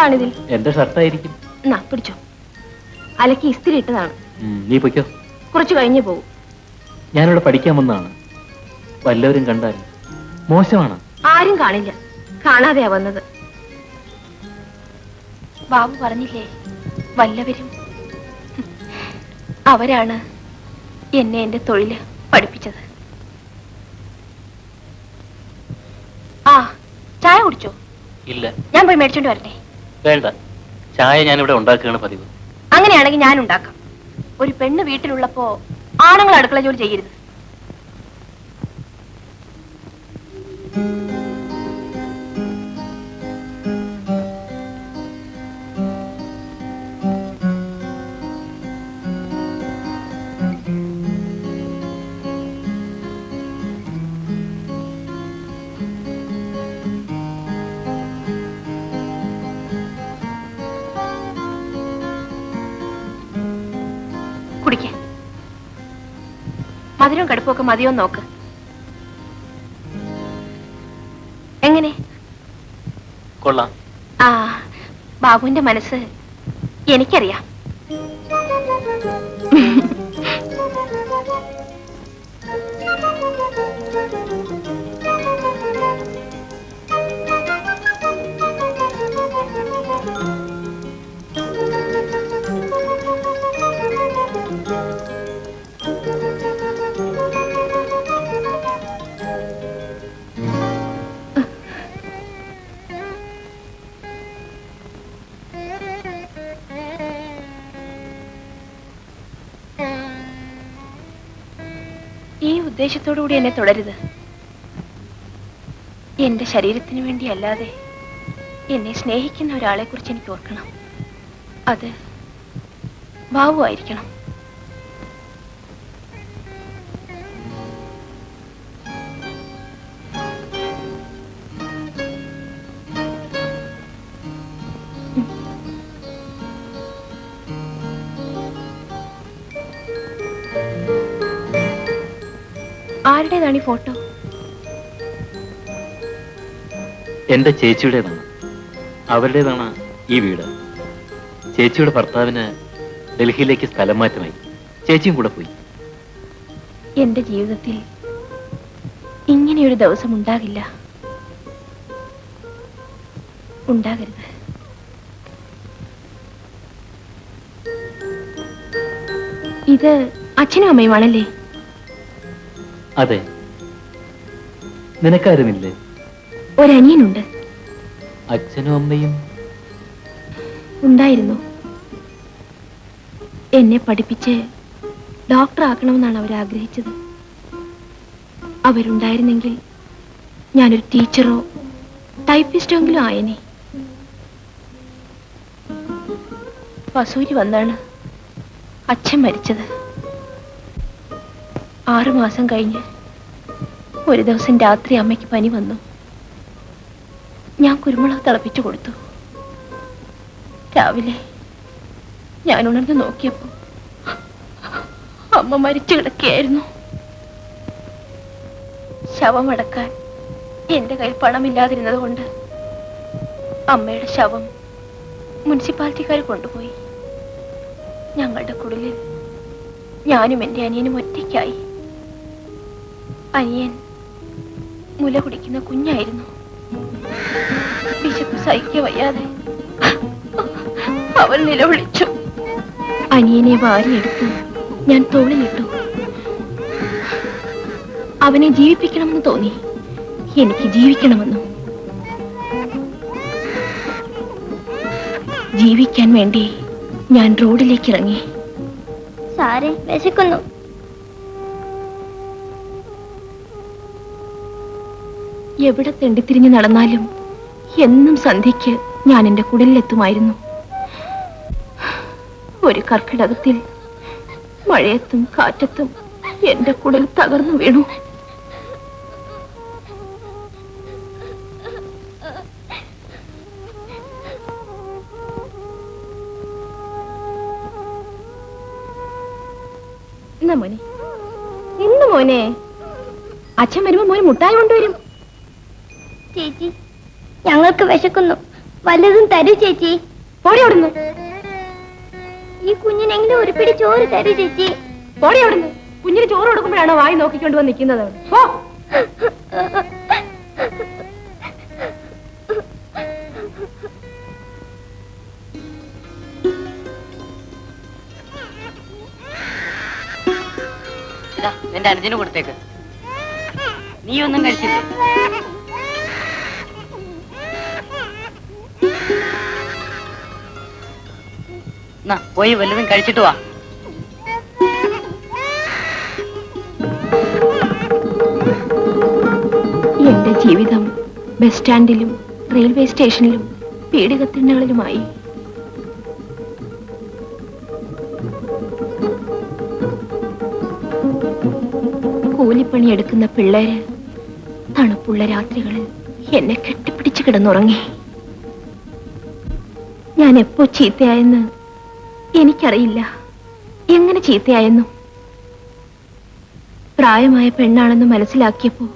എന്താണിതിൽ? എന്റെ ഷർട്ടായിരിക്കും. എന്നാ പിടിച്ചോ. അലക്കി ഇസ്തിരി ഇട്ടതാണ്. നീ പൊയ്ക്കോ. കുറച്ച് കഴിഞ്ഞു പോകും. ഞാനിവിടെ പഠിക്കാൻ വന്നതാണ്. വല്ലവരും കണ്ടാൽ മോശമാണ്. ആരും കാണില്ല. കാണാതെയാ വന്നത്. ബാബു പറഞ്ഞില്ലേ, വല്ലവരും. അവരാണ് എന്നെ എന്റെ തൊഴില് പഠിപ്പിച്ചത്. ആ, ചായ കുടിച്ചോ? ഇല്ല. ഞാൻ പോയി മേടിച്ചോണ്ട് വരട്ടെ? വേണ്ട, ചായ ഞാനിവിടെ ഉണ്ടാക്കുകയാണ് പതിവ്. അങ്ങനെയാണെങ്കിൽ ഞാൻ ഉണ്ടാക്കാം. ഒരു പെണ്ണ് വീട്ടിലുള്ളപ്പോ ആണുങ്ങൾ അടുക്കള ജോലി ചെയ്യരുത്. കുടിക്ക. മധുരവും കടുപ്പൊക്കെ മതിയോ നോക്ക്. എങ്ങനെ? കൊള്ളാം. ആ, ബാബുവിന്റെ മനസ്സ് എനിക്കറിയാം. ഈ ഉദ്ദേശത്തോടുകൂടി എന്നെ തുടരുത്. എന്റെ ശരീരത്തിന് വേണ്ടി അല്ലാതെ എന്നെ സ്നേഹിക്കുന്ന ഒരാളെ കുറിച്ച് എനിക്ക് ഓർക്കണം. അത് ബാബു ആയിരിക്കണം. ആരുടേതാണ് ഈ ഫോട്ടോ? എന്റെ ചേച്ചിയുടേതാണ്. അവരുടേതാണ് ഈ വീട്. ചേച്ചിയുടെ ഭർത്താവിന് ഡൽഹിയിലേക്ക് സ്ഥലം മാറ്റമായി. ചേച്ചിയും കൂടെ പോയി. എന്റെ ജീവിതത്തിൽ ഇങ്ങനെയൊരു ദിവസം ഉണ്ടാകില്ല, ഉണ്ടാകരുത്. ഇത് അച്ഛനും അമ്മയുമാണല്ലേ? അതെ. നിനക്കാരുമില്ലേ? ഒരനിയനുണ്ട്. അച്ഛനും അമ്മയും ഉണ്ടായിരുന്നു. എന്നെ പഠിപ്പിച്ച് ഡോക്ടർ ആക്കണമെന്നാണ് അവർ ആഗ്രഹിച്ചത്. അവരുണ്ടായിരുന്നെങ്കിൽ ഞാനൊരു ടീച്ചറോ ടൈപ്പിസ്റ്റോ എങ്കിലും ആയനെ. വസൂരി വന്നാണ് അച്ഛൻ മരിച്ചത്. 6 മാസം കഴിഞ്ഞ് ഒരു ദിവസം രാത്രി അമ്മയ്ക്ക് പനി വന്നു. ഞാൻ കുരുമുളക് തിളപ്പിച്ചു കൊടുത്തു. രാവിലെ ഞാൻ ഉണർന്ന് നോക്കിയപ്പോ അമ്മ മരിച്ചു കിടക്കുകയായിരുന്നു. ശവമടക്കാൻ എന്റെ കയ്യിൽ പണമില്ലാതിരുന്നത് കൊണ്ട് അമ്മയുടെ ശവം മുനിസിപ്പാലിറ്റിക്കാർ കൊണ്ടുപോയി. ഞങ്ങളുടെ കുടിലിൽ ഞാനും എന്റെ അനിയനും ഒറ്റയ്ക്കായി. അനിയൻ മുല കുടിക്കുന്ന കുഞ്ഞായിരുന്നു. വിശപ്പ് സഹിക്ക വയ്യാതെ അവൻ നിലവിളിച്ചു. അനിയനെ വാരിയെടുത്ത് ഞാൻ തോളിലിട്ടു. അവനെ ജീവിപ്പിക്കണമെന്ന് തോന്നി. എനിക്ക് ജീവിക്കണമെന്നും. ജീവിക്കാൻ വേണ്ടി ഞാൻ റോഡിലേക്ക് ഇറങ്ങി. സാറേ, വിശക്കുന്നു. എവിടെ തെണ്ടിത്തിരിഞ്ഞ് നടന്നാലും എന്നും സന്ധ്യയ്ക്ക് ഞാൻ എന്റെ കുടിലെത്തുമായിരുന്നു. ഒരു കർക്കിടകത്തിൽ മഴയത്തും കാറ്റത്തും എന്റെ കുടൽ തകർന്നു വീണു. എന്നാ മോനെ, ഇന്ന് മോനെ അച്ഛൻ വരുമ്പോ മോനെ മുട്ടായി കൊണ്ടുവരും. ചേച്ചി, ഞങ്ങൾക്ക് വിശക്കുന്നു. വല്ലതും തരൂ ചേച്ചി. പോടി അവിടുന്ന്, ഈ കുഞ്ഞിനെങ്കിലും ഒരു പിടി ചോറ് തരൂ ചേച്ചി. പോടി അവിടുന്ന്. കുഞ്ഞിന് ചോറ് കൊടുക്കുമ്പോഴാണോ വായി നോക്കിക്കൊണ്ട് വന്ന് നിൽക്കുന്നത്? ഓ നിന്റെ അനുജന് കൊടുത്തേക്ക്. നീ ഒന്നും കഴിച്ചില്ലേ? പോയി വല്ലതും കഴിച്ചിട്ട് വാ. എന്റെ ജീവിതം ബസ് സ്റ്റാൻഡിലും റെയിൽവേ സ്റ്റേഷനിലും പീഡികത്തിണ്ണകളിലുമായി. കൂലിപ്പണിയെടുക്കുന്ന പിള്ളേര് തണുപ്പുള്ള രാത്രികളിൽ എന്നെ കെട്ടിപ്പിടിച്ച് കിടന്നുറങ്ങി. ഞാൻ എപ്പോ ചീത്തയായെന്ന് എനിക്കറിയില്ല. എങ്ങനെ ചീത്തയായെന്നു. പ്രായമായ പെണ്ണാണെന്ന് മനസ്സിലാക്കിയപ്പോ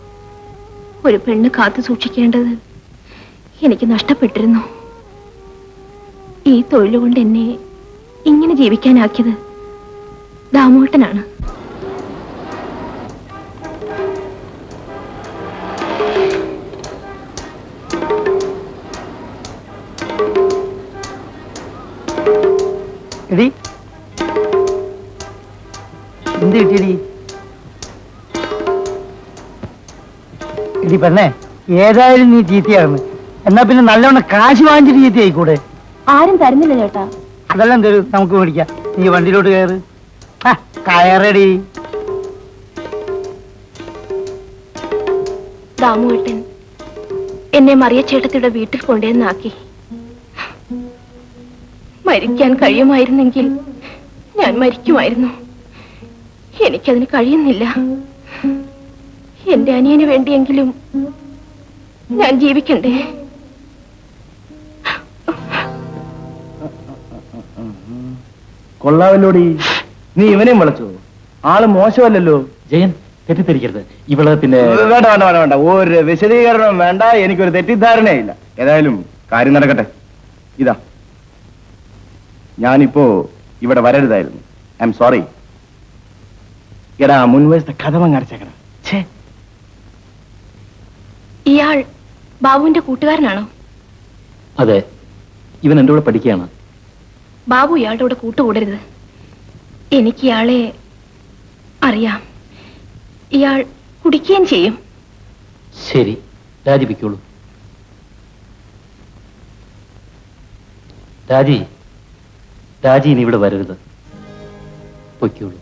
ഒരു പെണ്ണ് കാത്തു സൂക്ഷിക്കേണ്ടത് എനിക്ക് നഷ്ടപ്പെട്ടിരുന്നു. ഈ തൊഴിലുകൊണ്ട് എന്നെ ഇങ്ങനെ ജീവിക്കാനാക്കിയത് ദാമോട്ടനാണ്. എടി എന്ത് കിട്ടിയടി? എടി പെണ്ണേ, ഏതായാലും നീ ചീത്തയാകുന്നു. എന്നാ പിന്നെ നല്ലവണ്ണം കാശ് വാങ്ങിച്ചിട്ട് ചീത്തയായിക്കൂടെ? ആരും തരുന്നില്ല ചേട്ടാ. അതെല്ലാം തരും, നമുക്ക് മേടിക്കാം. നീ വണ്ടിയിലോട്ട് കയറ്. കയറടി. ദാമുവേട്ടൻ എന്നെ മറിയച്ചേട്ടത്തിയുടെ വീട്ടിൽ കൊണ്ടുവന്നാക്കി. മരിക്കാൻ കഴിയുമായിരുന്നെങ്കിൽ ഞാൻ മരിക്കുമായിരുന്നു. എനിക്കതിന് കഴിയുന്നില്ല. എന്റെ അനിയന് വേണ്ടിയെങ്കിലും ഞാൻ ജീവിക്കണ്ടേ? കൊള്ളാവല്ലോടി, നീ ഇവനെയും വിളിച്ചോ? ആള് മോശമല്ലല്ലോ. ജയൻ, തെറ്റിദ്ധരിക്കരുത്. ഇവള് പിന്നെ വേണ്ട വേണ്ട വേണ്ട വേണ്ട, ഒരു വിശദീകരണം വേണ്ട. എനിക്കൊരു തെറ്റിദ്ധാരണയില്ല. ഏതായാലും കാര്യം നടക്കട്ടെ. ഇതാ, ഞാനിപ്പോ ഇവിടെ വരരുതായിരുന്നു. I am sorry. എടാ, മുൻവശത്തെ കഥവങ്ങ് അടച്ചേക്കണം. ഇയാൾ ബാബുവിന്റെ കൂട്ടുകാരനാണോ? അതെ, ഇവൻ എന്റെ കൂടെ പഠിക്കുകയാണ്. ബാബു ഇയാളുടെ കൂടെ കൂട്ടുകൂടരുത്. എനിക്ക് ഇയാളെ അറിയാം. ഇയാൾ കുടിക്കുകയും ചെയ്യും. ശരി, രാജിപ്പിക്കോളൂ. രാജി ഇനി ഇവിടെ വരരുത്. പൊയ്ക്കോളൂ.